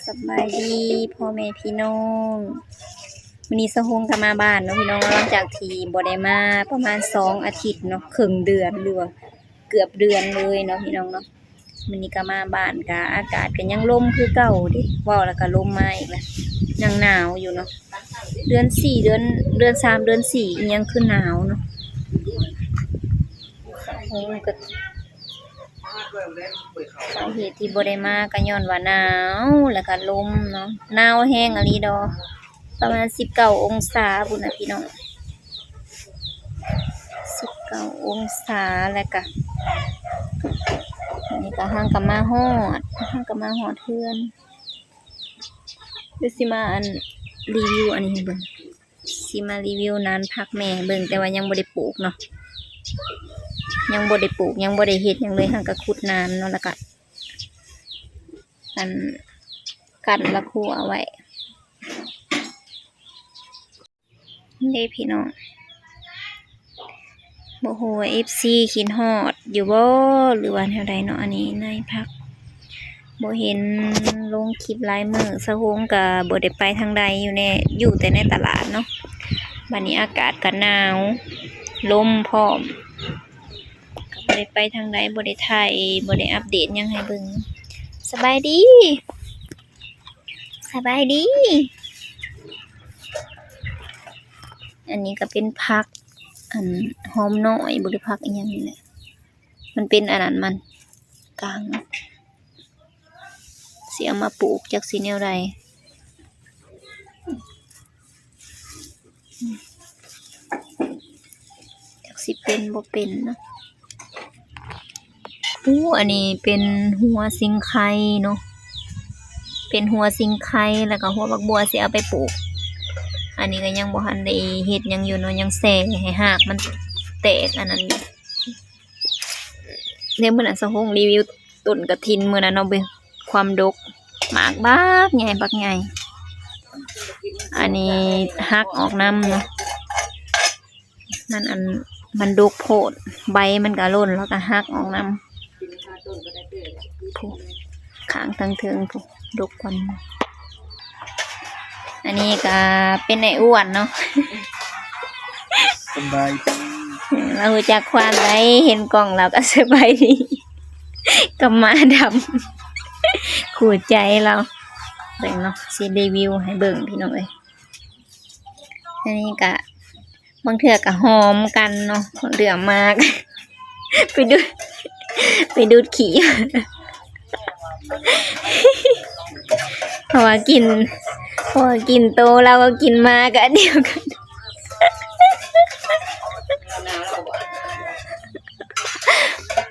สบายดีพ่อแม่พี่น้องวันนี้สะฮงกลับมาบ้านเนาะพี่น้องหลังจากที่บ่ได้มาประมาณ2 อาทิตย์เนาะครึ่งเดือนหรือว่าเกือบเดือนเลยเนาะพี่น้องเนาะวันนี้ก็มาบ้านก็อากาศก็ยังลมคือเก่าดิว้าวแล้วก็ลมมาอีกแล้วยังหนาวอยู่เนาะเดือน4เดือน3เดือน4ยังคือหนาวเนาะสะฮงก็สาเหตุที่บ่ได้มาก็ย้อนว่าหนาวแล้วก็ลมเนาะหนาวแห้งอะลีดอประมาณ19 องศาพุ่นน่ะพี่น้อง19 องศาแล้วก็อันนี้ก็ห่างกับมาฮอดเฮือนเดี๋ยวสิมารีวิวอันนี้ให้เบิ่งสิมารีวิวนานพักแม่ให้เบิ่งแต่ว่ายังบ่ได้ปลูกเนาะยังบ่ได้ปลูกยังบ่ได้เฮ็ดหยังเลยห่างกับขุดนานเนาะแล้วก็กันละคั่วเอาไว้เด้พี่น้องบ่ฮู้ว่า FC คิดฮอดอยู่บ่หรือว่าแนวใดเนาะอันนี้นายพักบ่เห็นลงคลิปหลายมื้อสะฮงก็บ่ได้ไปทางใดอยู่แต่ในตลาดเนาะบัดนี้อากาศก็หนาวลมพร้อมก็บ่ได้ไปทางใดบ่ได้ถ่ายบ่ได้อัปเดตหยังให้เบิ่งสบายดีอันนี้ก็เป็นผักหอมน้อยบ่ได้ผักอีหยังนี่แหละมันเป็นอันนั้นมันกลางเนาะสิเอามาปลูกจักสิแนวใดจักสิเป็นบ่เป็นเนาะอันนี้เป็นหัวสิงไข่เนาะเป็นหัวสิงไข่แล้วก็หัวบักบัวสิเอาไปปลูกอันนี้ก็ยังบ่ทันได้เฮ็ดหยังอยู่เนาะยังแซ่ให้หากมันแตกอันนั้นอยู่เนี่ยมื้อนั้นสะฮงรีวิวต้นกฐินมื้อนั้นเนาะเบิ่งความดกหมากบักใหญ่อันนี้หักออกนำเนาะมันดกโพดใบมันก็ร่นแล้วก็หักออกนำผู้ข้างทั้งเทิงผู้ดกกว่าอันนี้ก็เป็นไอ้อ้วนเนาะสบายดีเราจากความไรเห็นกล่องเราก็สบายดีกับมาดำขู่ใจเราเบิ่งเนาะสิรีวิวให้เบิ่งพี่น้องเอ้ยอันนี้ก็บางเทื่อก็หอมกันเนาะเหลือมากไปดูดขี้เพราะว่ากินโตเราก็กินมาก็เดียวกัน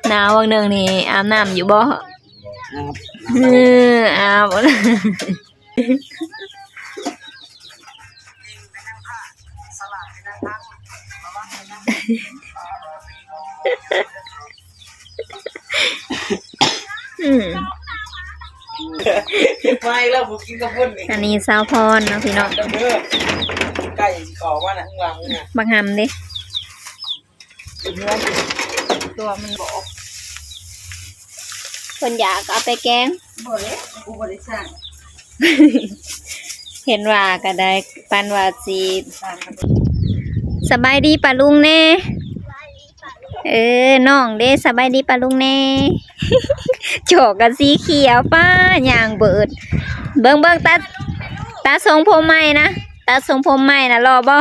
หนาววันหนึ่งนี่อาบน้ำอยู่บ่อาบไม่แล้วผมกินกับพุ่นนี่อันนี้สาวพรเนาะพี่น้องไก่ขอว่านะข้างหลังเนี่ยบังหำดิตัวมันบอกคนอยากเอาไปแกงบ่เลยกูบ่ได้สั่งเห็นว่าก็ได้ปันว่าสิสบายดีป่ะลุงแน่น้องเด้สบายดีป่ะลุงแน่โจกกับสีเขียวป้าอย่างเบิดเบิ่งตาทรงผมใหม่นะรอบ่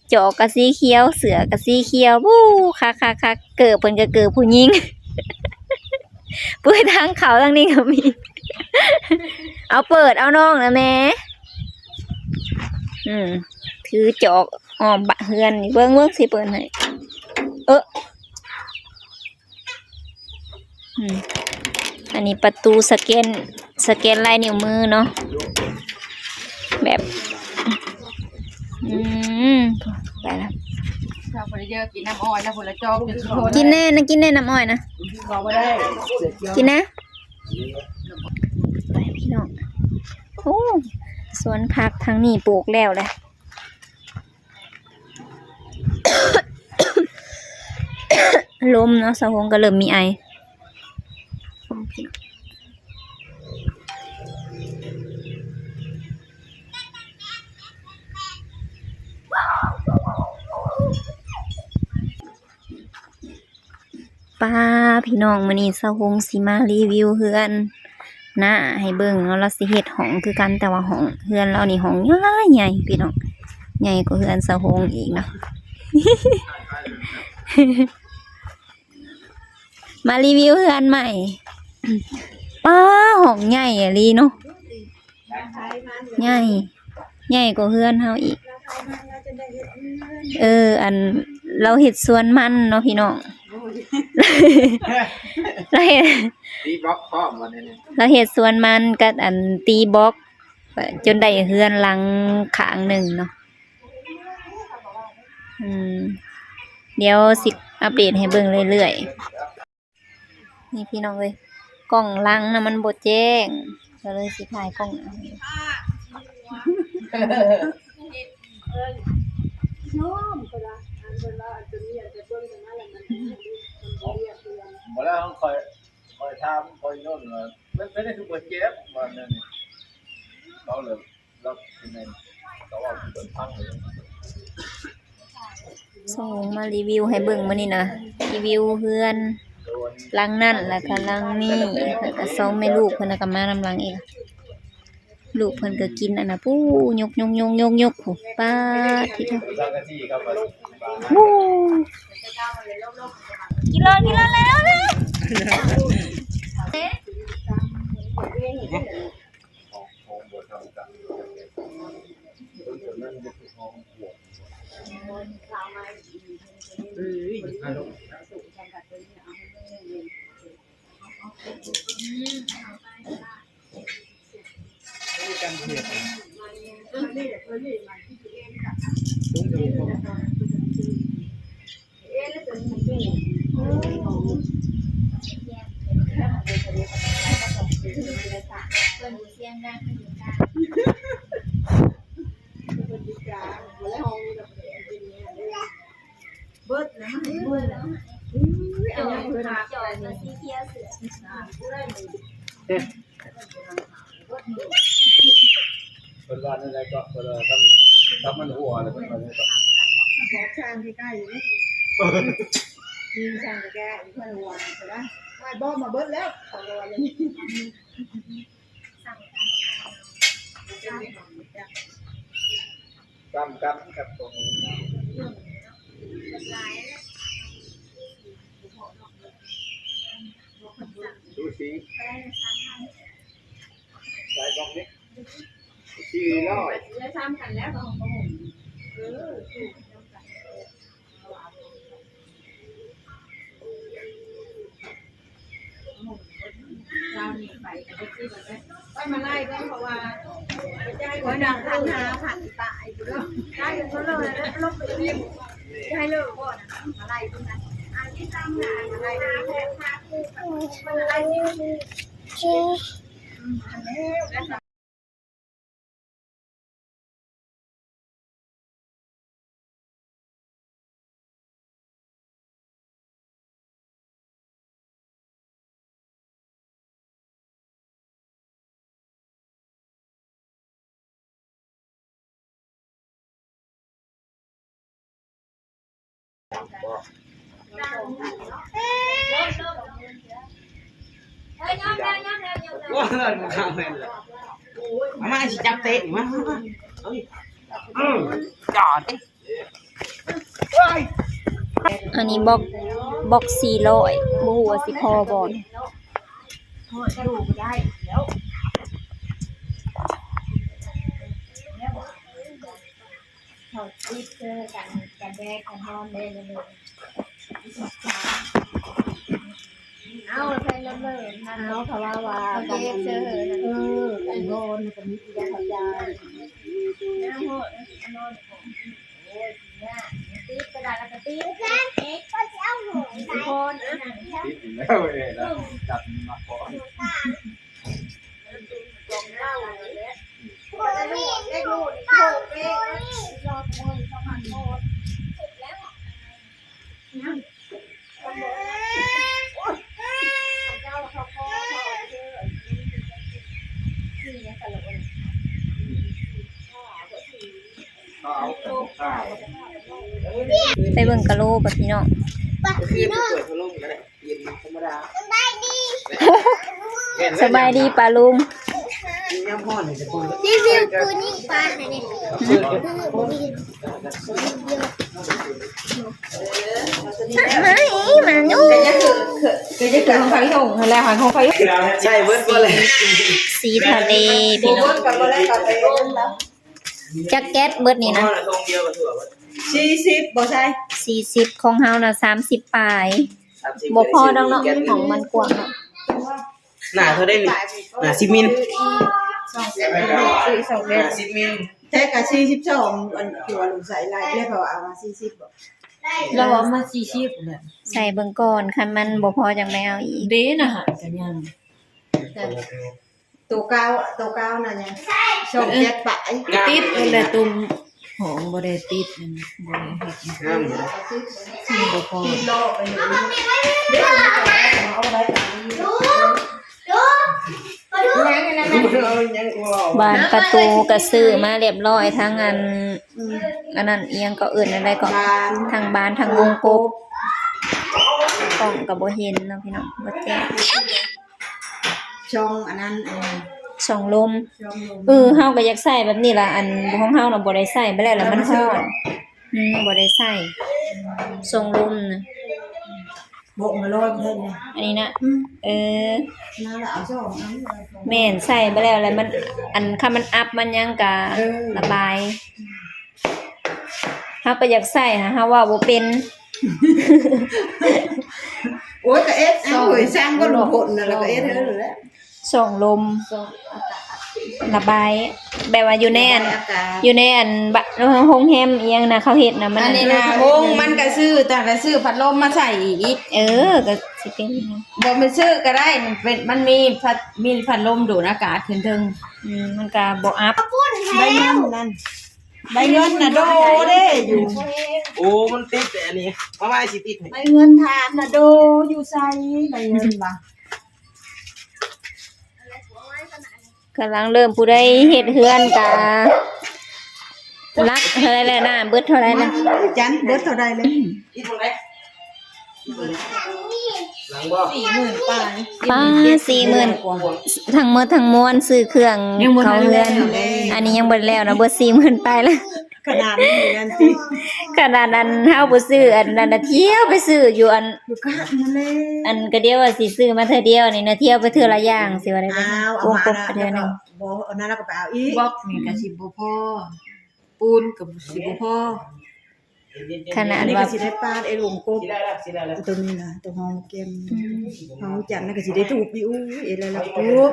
โจกกับสีเขียวเสือกับสีเขียวบู้ค่ะเกิดเพิ่นก็เกิดผู้หญิงปุ้ยทางเขาทางนี้ก็มีเอาเปิดเอาน้องนะแม่ถือจอกอ้อมบะเฮือนเบิ่งสิเปิดให้อันนี้ประตูสแกนลายนิ้วมือเนาะแบบไปแล้วเราไปเยอะกินน้ำอ้อยนะผลจอกกินแน่น้ำอ้อยนะขอไม่ได้กินนะไปพี่น้องโอ้สวนผักทางนี้ปลูกแล้วเลย ลมเนาะสะพงก็เริ่มมีไอป้าพี่น้องมื้อนี้สะพงสิมารีวิวเฮือนหน้าให้เบิ่งเนาะเราสิเฮ็ดห้องคือกันแต่ว่าห้องเฮือนเรานี่ห้องใหญ่พี่น้องใหญ่กว่าเฮือนสะพงอีกเนาะ มารีวิวเฮือนใหม่ ป้าห้องใหญ่อะลีเนาะใหญ่ใหญ่กว่าเฮือนเฮาอีกอันเราเฮ็ดสวนมันเนาะพี่น้อง เราเฮ็ด ตีบล็อกพร้อมวันนี้ เราเฮ็ดสวนมันกับอันตีบล็อกจนได้เฮือนหลังข้างหนึ่งเนาะเดี๋ยวสิอัปเดตให้เบิ่งเรื่อยๆนี่พี่น้องเอ้ยกล้องหลังน่ะมันบ่แจ้งก็เลยสิถ่ายกล้องหน้าให้บ่แล้วคอยถามคอยโน่นว่าไม่ได้คือบ่เจ็บว่านั่นนี่เขาเลยรับเป็นไงเขาว่าเป็นพังเลย ส่งมารีวิวให้เบิ่งมื้อนี้นะรีวิวเฮือนหลังนั่นแล้วก็หลังนี้แล้วก็2แม่ลูกเพิ่นก็มานำหลังอีกลูกเพิ่นก็กินอันน่ะปูยกโหป้าดที่เท่าวู้กินเลยแล้วเป็นวันอะไรก็ทำมันหัวเลยเป็นวันนี้ก็ บอกช่างที่ใกล้อยู่นี่มีช่างแกอีกคนวันใช่ไหมไม่บอกมาเบิดแล้วขอรอเลยนี่กำกับตรงนี้ดูสิสายบอกนี้400จะซ้ำกันแล้วของผมเราหนีไปแต่ก็คิดว่าไปมาไล่ก็เพราะว่าใจว่าดังพันหาผันตายอยู่แล้วได้กันก็เลยแล้วลบไปเรียบให้เลิกก่อนมาไล่ตรงนั้นอันที่ซ้ำงานมาไล่แค่ค่าคู่มันไล่ที่ว่าเงินข้าวเงินเลยมาสิจับเตะมาจอด อันนี้บ็อก400บ่ฮู้ว่าสิพอบ่ ดูได้แล้วเขาติดเจอกันแดกกันนอนเลยเอาใส่ละเมินเอาเขาว่าเจอไอ้โดนกับมิตรยาขยายนะโหนอนโอ้ยเนี่ยตีกระดาษแล้วก็ตีก็จะเอาหนูใส่คนแล้วแล้วจับมาก่อน ได้ดูโผล่เองรอคนสมัครโหดแล้ว ไปเบิ่งกะโหลบ่พี่น้อง คือเปิดพัดลมก็ได้เย็นธรรมดา สบายดีป้าลุง ย่ำพ่อนี่จะพูด รีวิวตัวนี้ปลาเนี่ย มันอยู่ ก็จะเกิดของไฟส่งอะไรของไฟ ใช่เบิร์ดก็เลย สีทะเลพี่น้อง กับอะไรกับไปแล้ว จักแก๊สเบิดนี่นะ ทงเดียวกับถั่ว 40บ่ใช่ 40ของเฮาน่ะ30ปลายบ่พอดอกเนาะของมันกว้างเนาะ หนาเท่าได้นี่หนา10มิล 2 หนา10มิล แท้กับ42อันที่ว่าลุงใส่ลายแล้วเขาเอามา40บ่ เราเอามา40เลย ใส่เบิ่งก่อนคันมันบ่พอจังไปเอาอีก เด้น่ะหากันยัง ตัวเก้าน่ะยังช่องเจ็ดปะ ติดเลยแหละตุ่มหอมบ่ได้ติดนั่นบ่ได้เฮ็ด งามอยู่ บ่พอ โลไปเลยเอาไว้ตรงนี้ บานประตูก็ซื้อมาเรียบร้อยทั้งอันนั้นเอียงก็เอิ้นอะไรก็ บาน ทางบ้านทางวงกบกล้องก็บ่เห็นเนาะพี่น้องบ่แจ้ง ช่องอันนั้น ส่องลม ช่องลม เฮาก็อยากใส่แบบนี้ล่ะอันของเฮาน่ะบ่ได้ใส่ไปแล้วแล้วมันร้อนบ่ได้ใส่ส่องลมนะ บกมาลอยเพิ่นเนี่ย อันนี้นะเออ นั่นแหละเอาช่องนั้น แม่นใส่ไปแล้วแล้วมันอันคันมันอัพมันยังก็ระบายเฮาก็อยากใส่ฮะเฮาว่าบ่เป็น โอ้ยก็เอ็ดเอาหวยสร้างก็หลงผลน่ะแล้วก็เอ็ดเด้อแหละ ส่องลมระบายแบบว่าอยู่ในอัน อากาศ อยู่ในอันบะโรงแรมอีหยังนะเขาเฮ็ดน่ะมัน อันนี้นะวงมันก็ซื้อแต่ก็ซื้อพัดลมมาใส่อีก เออก็สิเป็น บ่ไปซื้อก็ได้มันมีพัดลมดูดอากาศขึ้นถึง มันก็บ่อัพ ใบเงินนั่นใบเงินน่ะโดเด้อยู่ โอ้มันติดแต่อันนี้เพราะว่าสิติด ใบเงินทานน่ะโดอยู่ไสใบเงินบ่ กำลังเริ่มผู้ใดเฮ็ดเฮือนก็รักเท่าไหร่แล้วนะเบิดเท่าไหร่นะ จันเบิดเท่าใดเลย ติดตรงไหนหลังบ่ 40,000ป้า ป้า40,000ทั้งหมดทั้งมวลซื้อเครื่องเขาเฮือน อันนี้ยังบ่ได้แล้วนะเบิด40,000ไปแล้ว ขนาดนี้นั่นสิ ขนาดนั้นเฮาบ่ซื้ออันนั้นน่ะเที่ยวไปซื้ออยู่อัน อยู่กะนั่นแหละ อันก็เดียวว่าสิซื้อมาเทื่อเดียวนี่นะเที่ยวไปเทื่อละอย่างสิว่าได้บ่ อ้าว ว เอา ง มาก บ นะ ไปเทื่อหนึง บ่เอานั้นแล้วก็ไปเอาอีก บล็อกนี่ก็สิบ่พอปูนก็สิบ่พอ ขนาด อันนี้ ว่า ก็สิได้ปาดไอ้หลวงกบ สิได้แล้วสิได้แล้ว ตัวนี้นะตัวหอมเกมหอมจันทร์นั่นก็สิได้ถูกพี่อู้เอ้แล้วปุ๊บ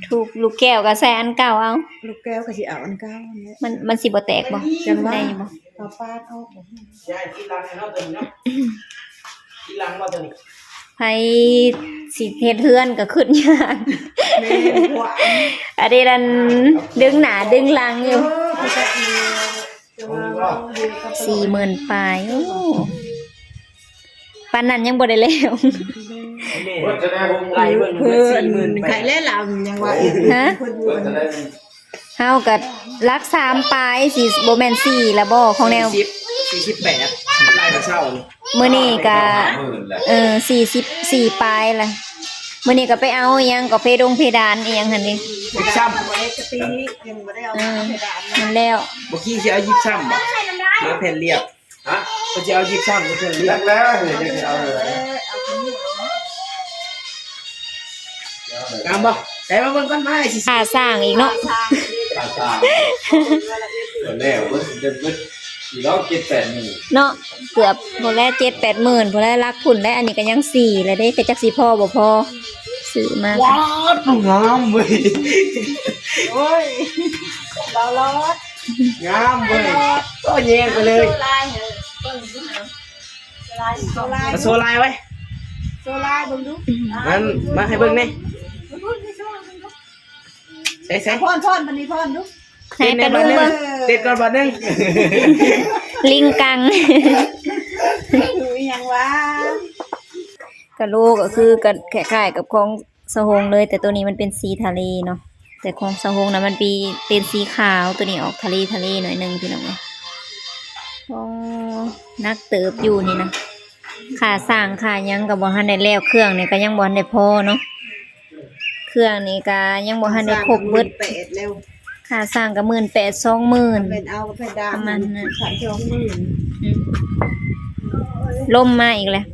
ถูกลูกแก้วก็ใส่อันเก่าเอา ลูกแก้วก็สิเอาอันเก่าอันนี้ มันสิบ่แตกบ่ จังว่า ได้อยู่บ่ เอาปาดเอาบ่ ยายกินหลังให้เนาะตัวนี้เนาะกินหลังบ่ตัวนี้ ไผสิเฮ็ดเฮือนก็ขึ้นยาก แม่หัว อันนี้นั่นดึงหน้าดึงหลังอยู่ ก็จะมีจะว่าเรียนกับ 40,000ปลายโอ้ปานนั้นยังบ่ได้แล้ว แม่ เพิ่นจะได้ผม ไล่เบิ่ง เพิ่น 40,000 ไข่เล่ลำยังว่าอีก ฮะ เพิ่น เพิ่นจะได้ เฮาก็รัก3ปลายสิบ่แม่น4แล้วบ่ของแนว 48ไล่มาเช่านี่ มื้อนี้ก็ 10,000แหละ 44ปลายล่ะมื้อนี้ก็ไปเอาอิหยังก็เพดานอีหยังหั่นนี่ ยิบซ้ำ บ่ได้กะตียังบ่ได้เอามาเพดาน นั่นแล้ว บ่กี้สิเอายิบซ้ำบ่มาแผ่นเรียบ ฮะ ก็จะเอายิบซ้ำมาแผ่นเรีย แล้ บ วแล้วเฮ้ยจะเอาเลย เอาคนนี้ งามบ่ได้มาเบิ่งก่อนมาให้สิ ค่าสร้างอีกเนาะ ตาตาตัวแล้วเพิ่นจะเพิ่นสิลองคิด8มื้อ เนาะเกือบบ่แล้ว7-8หมื่นบ่แล้วรักทุนแล้วอันนี้ก็ยัง4แล้วเด้แต่จักสิพอบ่พอซื้อมา ว้าวงามเว้ย โอ้ยเราลอด งามเว้ยก็แยงไปเลย โซลายเหรอเบิ่งดูหาโซลายโซลาย มาโซลายไว้ โซลายเบิ่งดู มันมาให้เบิ่งแน่ใส่ พ่อนบัดนี้พ่อนดู ให้ไปดูเบิ่ง เด็ดก่อนบัดนึง ลิงกัง ดูอีหยังวะ กะโลก็คือกันคล้ายๆกับของสะโฮงเลย แต่ตัวนี้มันเป็นสีทะเลเนาะแต่ของสะโฮงนะมันเป็นสีขาวตัวนี้ออกทะเลหน่อยนึงพี่น้องเอ้ยอ๋อ นักเติบอยู่นี่นะค่าสร้างค่าหยังก็บ่ทันได้แล้วเครื่องนี่ก็ยังบ่ทันได้พอเนาะเครื่องนี่ก็ยังบ่ทันได้ครบเบิด 18แล้ว ค่าสร้างก็18,000 20,000 เป็นเอาเพดาน ประมาณนั้น 3-20,000 ลมมาอีกแล้ว